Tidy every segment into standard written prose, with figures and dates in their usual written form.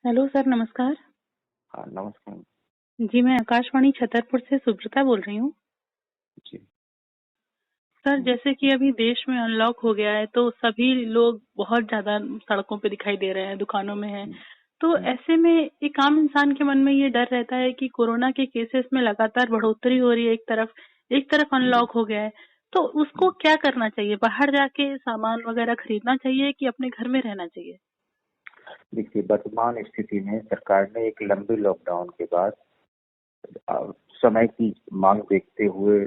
Hello sir, नमस्कार। हाँ, नमस्कार जी, मैं आकाशवाणी छतरपुर से सुब्रता बोल रही हूँ। जी। सर, जैसे कि अभी देश में अनलॉक हो गया है तो सभी लोग बहुत ज्यादा सड़कों पे दिखाई दे रहे हैं, दुकानों में हैं। तो ऐसे में एक आम इंसान के मन में ये डर रहता है कि कोरोना के केसेस में लगातार बढ़ोतरी हो रही है। एक तरफ अनलॉक हो गया है, तो उसको क्या करना चाहिए? बाहर जाके सामान वगैरह खरीदना चाहिए कि अपने घर में रहना चाहिए? देखिए, वर्तमान स्थिति में सरकार ने एक लंबे लॉकडाउन के बाद समय की मांग देखते हुए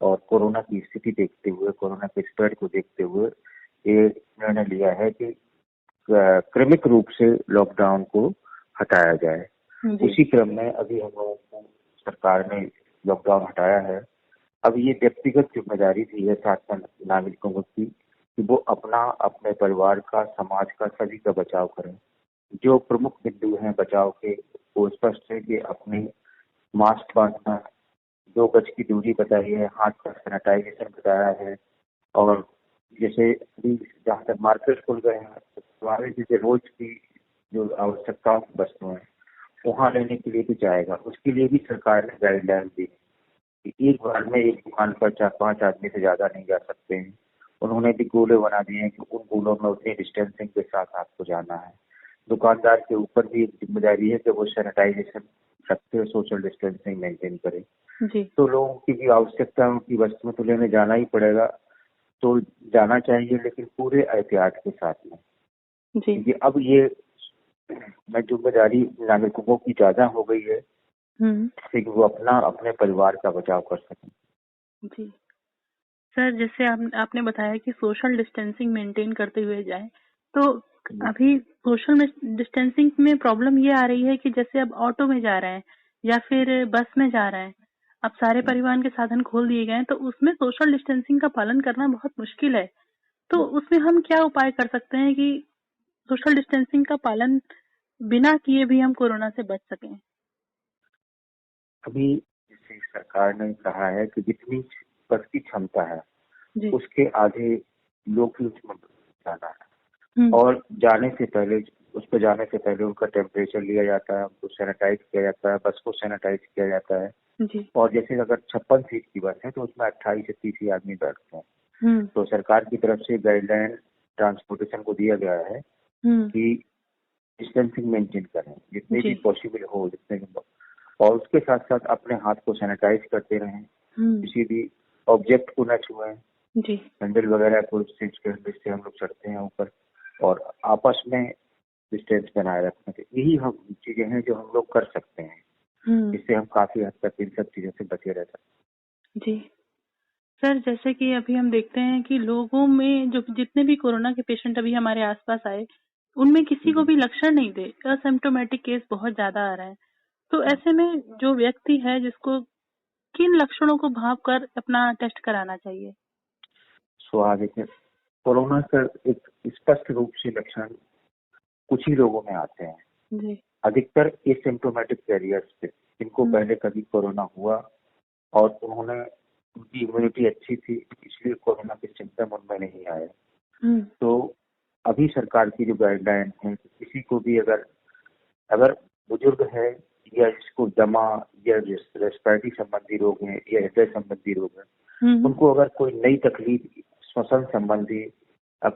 और कोरोना की स्थिति देखते हुए, कोरोना के स्प्रेड को देखते हुए ये निर्णय लिया है कि क्रमिक रूप से लॉकडाउन को हटाया जाए। उसी क्रम में अभी हम लोगों को सरकार ने लॉकडाउन हटाया है। अब ये व्यक्तिगत जिम्मेदारी भी है साधारण नागरिकों की कि वो अपना, अपने परिवार का, समाज का, सभी का बचाव करें। जो प्रमुख बिंदु हैं बचाव के, वो स्पष्ट है कि अपने मास्क बांधना, 2 गज की दूरी बताई है, हाथ का सैनिटाइजेशन बताया है। और जैसे अभी जहाँ तक मार्केट खुल गए हैं, हमारे जैसे रोज की जो आवश्यकताओं की वस्तुएं हैं वहाँ लेने के लिए भी जाएगा, उसके लिए भी सरकार ने गाइडलाइन दी कि एक बार में एक दुकान पर 4-5 आदमी से ज्यादा नहीं जा सकते हैं। उन्होंने भी गोले बना दिए हैं कि उन गोलों में उतनी डिस्टेंसिंग के साथ आपको जाना है। दुकानदार के ऊपर भी एक जिम्मेदारी है कि वो सैनिटाइजेशन रखे, सोशल डिस्टेंसिंग मेंटेन करे। तो लोगों की भी आवश्यकताओं की वस्तुएं तो लेने जाना ही पड़ेगा, तो जाना चाहिए, लेकिन पूरे एहतियात के साथ में। क्योंकि अब ये जिम्मेदारी नागरिकों की ज्यादा हो गई है कि वो अपना, अपने परिवार का बचाव कर सकें। जी सर, जैसे आपने बताया कि सोशल डिस्टेंसिंग मेंटेन करते हुए जाए, तो अभी सोशल डिस्टेंसिंग में प्रॉब्लम ये आ रही है कि जैसे अब ऑटो में जा रहे हैं या फिर बस में जा रहे हैं, अब सारे परिवहन के साधन खोल दिए गए हैं, तो उसमें सोशल डिस्टेंसिंग का पालन करना बहुत मुश्किल है। तो उसमें हम क्या उपाय कर सकते हैं कि सोशल डिस्टेंसिंग का पालन बिना किए भी हम कोरोना से बच सकें? अभी जैसे सरकार ने कहा है कि जितनी बस की क्षमता है उसके आधे लोग ही उसमें जाना है, और जाने से पहले, उस पर जाने से पहले उनका टेम्परेचर लिया जाता है, उनको सैनिटाइज किया जाता है, बस को सैनिटाइज किया जाता है। और जैसे अगर 56 सीट की बस है तो उसमें 28 से 30 ही आदमी बैठते हैं। तो सरकार की तरफ से गाइडलाइन ट्रांसपोर्टेशन को दिया गया है कि डिस्टेंसिंग मेंटेन करें जितने भी पॉसिबल हो, जितने भी, और उसके साथ साथ अपने हाथ को सैनिटाइज करते रहें, किसी भी ऑब्जेक्ट को न छुएं, हैंडल वगैरह को जिससे हम लोग चढ़ते हैं ऊपर, और आपस में डिस्टेंस बनाए रखने के, यही हम चीजें हैं जो हम लोग कर सकते हैं, जिससे हम काफी हद तक इन सब चीजों से बचे रह सकते हैं। जी सर, जैसे कि अभी हम देखते हैं कि लोगों में जो जितने भी कोरोना के पेशेंट अभी हमारे आसपास आए, उनमें किसी को भी लक्षण नहीं थे, असिम्प्टोमेटिक केस बहुत ज्यादा आ रहा है। तो ऐसे में जो व्यक्ति है जिसको किन लक्षणों को भांप कर अपना टेस्ट कराना चाहिए? देखिए, कोरोना का एक स्पष्ट रूप से लक्षण कुछ ही लोगों में आते हैं, अधिकतर एसिम्प्टोमेटिक कैरियर्स पे, जिनको पहले कभी कोरोना हुआ और उन्होंने, उनकी इम्यूनिटी अच्छी थी इसलिए कोरोना के सिम्टम उनमें नहीं आए। तो अभी सरकार की जो गाइडलाइन है, किसी को भी अगर बुजुर्ग है या जिसको दमा या रेस्पिरेटरी संबंधी रोग है या हृदय संबंधी रोग है, उनको अगर कोई नई तकलीफ श्वसन संबंधी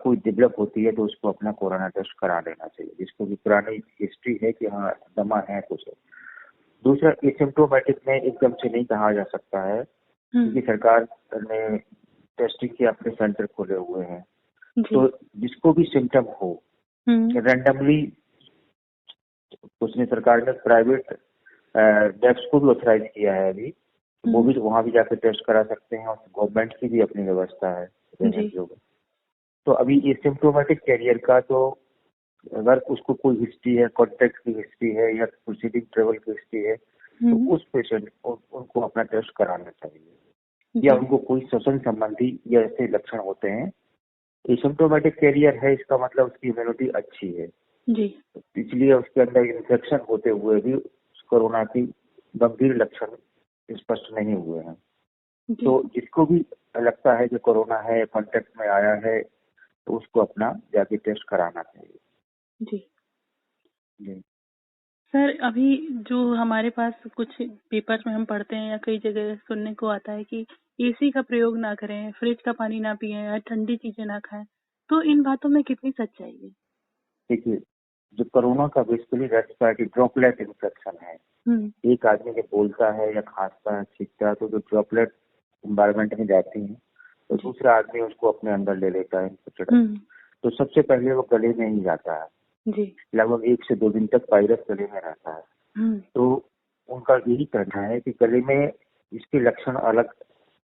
कोई डेवलप होती है तो उसको अपना कोरोना टेस्ट करा लेना चाहिए, जिसको भी पुरानी हिस्ट्री है कि हाँ दमा है कुछ है। दूसरा, एसिम्प्टोमेटिक में एकदम से नहीं कहा जा सकता है, क्योंकि सरकार ने टेस्टिंग के अपने सेंटर खोले हुए हैं। तो जिसको भी सिम्टम हो, रैंडमली, उसने सरकार ने प्राइवेट लैब्स को भी ऑथराइज किया है अभी, वो भी वहां भी जाकर टेस्ट करा सकते हैं, और गवर्नमेंट की भी अपनी व्यवस्था है। तो अभी ये सिम्प्टोमेटिक कैरियर का, तो अगर उसको कोई हिस्ट्री है, कॉन्टेक्ट की हिस्ट्री है या प्रोसीडिंग ट्रेवल की हिस्ट्री है, तो उस पेशेंट उनको अपना टेस्ट कराना चाहिए। या उनको कोई श्वसन संबंधी या ऐसे लक्षण होते हैं, एसिम्प्टोमेटिक कैरियर है, इसका मतलब उसकी इम्यूनिटी अच्छी है, इसलिए उसके अंदर इन्फेक्शन होते हुए भी कोरोना की गंभीर लक्षण स्पष्ट नहीं हुए हैं। तो जिसको भी लगता है कि कोरोना है, कांटेक्ट में आया है, तो उसको अपना जाके टेस्ट कराना चाहिए। जी। सर अभी जो हमारे पास कुछ पेपर में हम पढ़ते हैं या कई जगह सुनने को आता है कि एसी का प्रयोग ना करें, फ्रिज का पानी ना पिएं या ठंडी चीजें ना खाएं, तो इन बातों में कितनी सच्चाई है? देखिए, जो कोरोना का बेसिकली रेस्पिरेटरी ड्रॉपलेट इन्फेक्शन है। एक आदमी जब बोलता है या खांसता है, छींकता है, तो जो ड्रॉपलेट एनवायरमेंट में जाती है तो दूसरा आदमी उसको अपने अंदर ले लेता है इन्फेक्टेड। तो सबसे पहले वो गले में ही जाता है जी। लगभग 1 से 2 दिन तक वायरस गले में रहता है। तो उनका यही कहना है कि गले में इसके लक्षण अलग,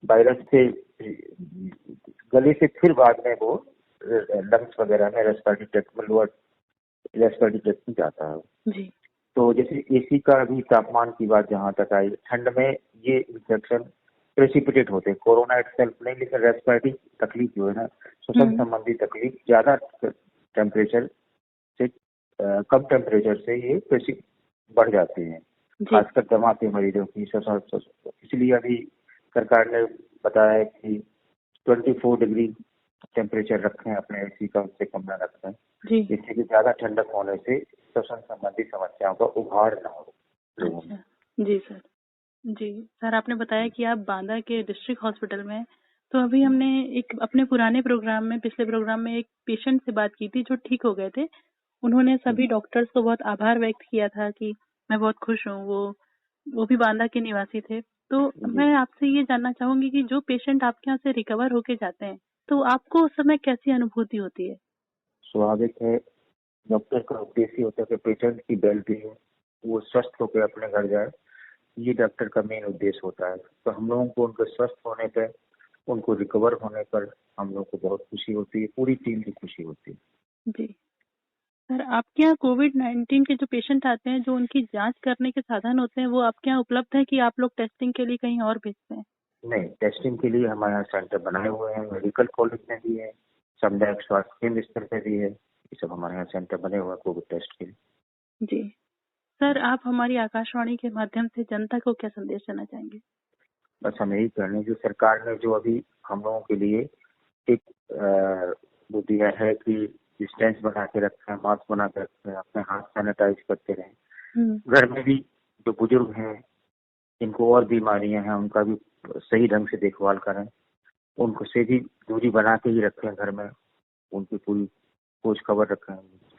वायरस से गले से फिर बाद में वो लंग्स वगैरह में रेस्पिरेटरी ट्रैक्ट में, लोअर रेस्पिरेटरी ट्रैक्ट में जाता है जी। तो जैसे एसी का भी तापमान की बात जहाँ तक आई, ठंड में ये इन्फेक्शन प्रेसिपिटेट होते हैं, कोरोना इटसेल्फ नहीं, लेकिन रेस्पिरेटरी तकलीफ जो है ना, श्वसन संबंधी तकलीफ ज्यादा टेम्परेचर से कम टेम्परेचर से ये बढ़ जाते हैं, खासकर दमा के मरीजों की। इसलिए अभी सरकार ने बताया है कि 24 डिग्री टेम्परेचर रखें अपने एसी का, उससे कम न रखें, जिससे कि ज्यादा ठंडक होने से श्वसन संबंधी समस्याओं का उभार न हो लोगों में। जी सर। जी सर, आपने बताया कि आप बांदा के डिस्ट्रिक्ट हॉस्पिटल में हैं। तो अभी हमने एक अपने पुराने प्रोग्राम में, पिछले प्रोग्राम में एक पेशेंट से बात की थी जो ठीक हो गए थे। उन्होंने सभी डॉक्टर्स को बहुत आभार व्यक्त किया था कि मैं बहुत खुश हूँ। वो भी बांदा के निवासी थे। तो मैं आपसे ये जानना चाहूंगी कि जो पेशेंट आपके यहाँ से रिकवर होके जाते हैं तो आपको उस समय कैसी अनुभूति होती है? स्वाभाविक है, डॉक्टर का उद्देश्य होता है कि पेशेंट की वेलबींग, वो स्वस्थ होकर अपने घर जाए, ये डॉक्टर का मेन उद्देश्य होता है। तो हम लोगों को उनके स्वस्थ होने पर, उनको रिकवर होने पर हम लोग को बहुत खुशी होती है, पूरी टीम की खुशी होती है। जी सर, आपके यहाँ कोविड-19 के जो पेशेंट आते हैं, जो उनकी जांच करने के साधन होते हैं, वो आपके यहाँ उपलब्ध है कि आप लोग टेस्टिंग के लिए कहीं और भेजते हैं? नहीं, टेस्टिंग के लिए हमारे यहाँ सेंटर बनाए हुए हैं, मेडिकल कॉलेज में भी है, सामुदायिक स्वास्थ्य केंद्र स्तर पर भी है, ये सब हमारे यहाँ सेंटर बने हुए हैं कोविड टेस्ट के लिए। जी सर, आप हमारी आकाशवाणी के माध्यम से जनता को क्या संदेश देना चाहेंगे? बस हम यही कहने, जो सरकार ने जो अभी हम लोगों के लिए एक वो दिया है कि डिस्टेंस बना के रखें, मास्क बना के रखें, अपने हाथ सैनिटाइज करते रहें। घर में भी जो बुजुर्ग हैं, इनको और बीमारियां हैं, उनका भी सही ढंग से देखभाल करें, उनको से भी दूरी बना के ही रखें घर में, उनकी पूरी खोज खबर रखें,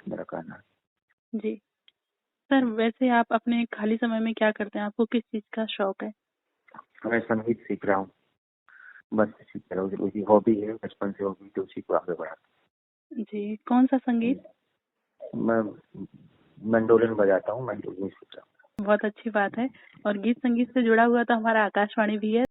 मेरा कहना है। जी सर, वैसे आप अपने खाली समय में क्या करते हैं? आपको किस चीज का शौक है? मैं संगीत सीख रहा हूँ, बस इसी तरह उसकी हॉबी है, बचपन से हॉबी, तो उसी को आगे बढ़ा। जी, कौन सा संगीत? मैं मैंडोलिन बजाता हूँ, मैंडोलिन सीख रहा हूँ। बहुत अच्छी बात है। और गीत संगीत से जुड़ा हुआ तो हमारा आकाशवाणी भी है।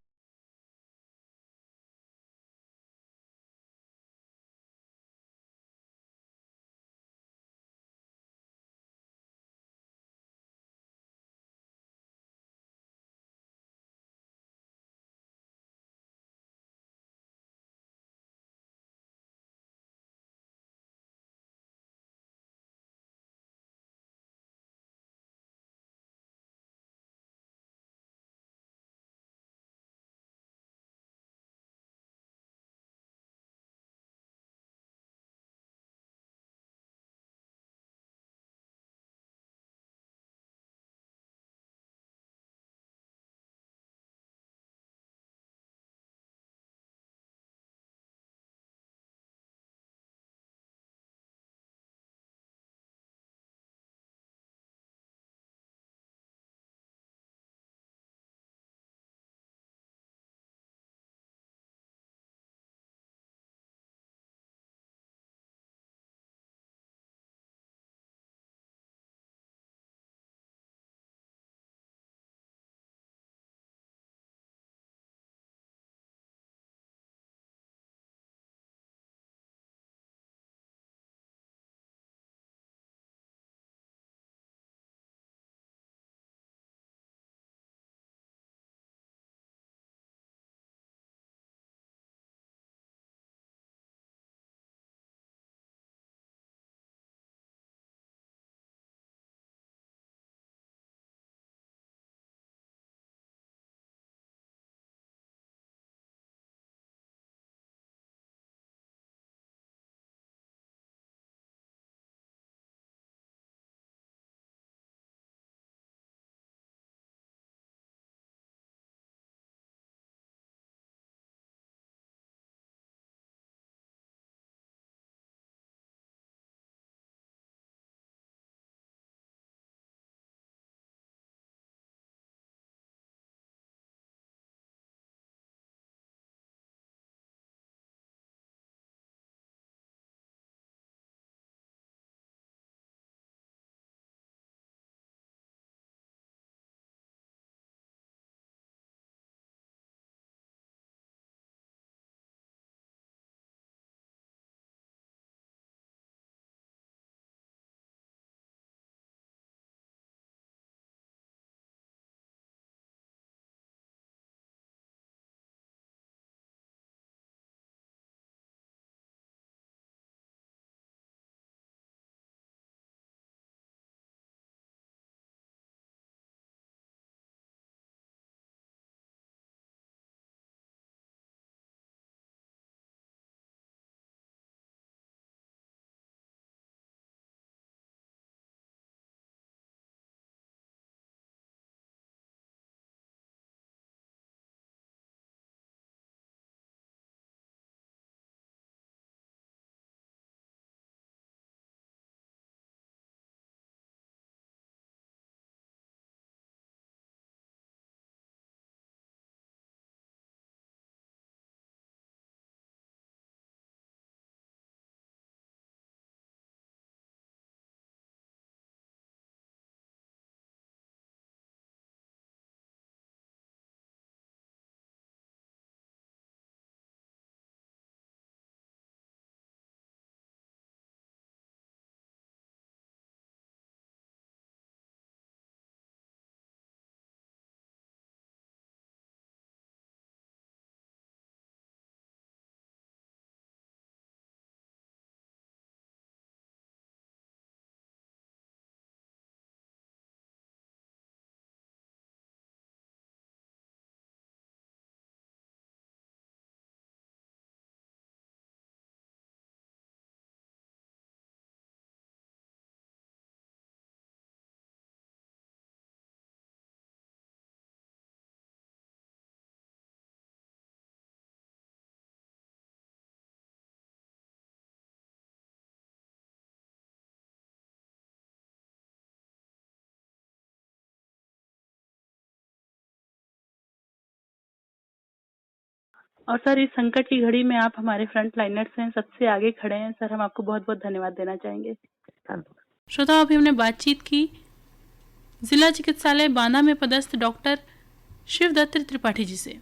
और सर इस संकट की घड़ी में आप हमारे फ्रंट लाइनर्स हैं, सबसे आगे खड़े हैं सर, हम आपको बहुत बहुत धन्यवाद देना चाहेंगे। धन्यवाद। श्रोताओं, अभी हमने बातचीत की जिला चिकित्सालय बांदा में पदस्थ डॉक्टर शिवदत्त त्रिपाठी जी से।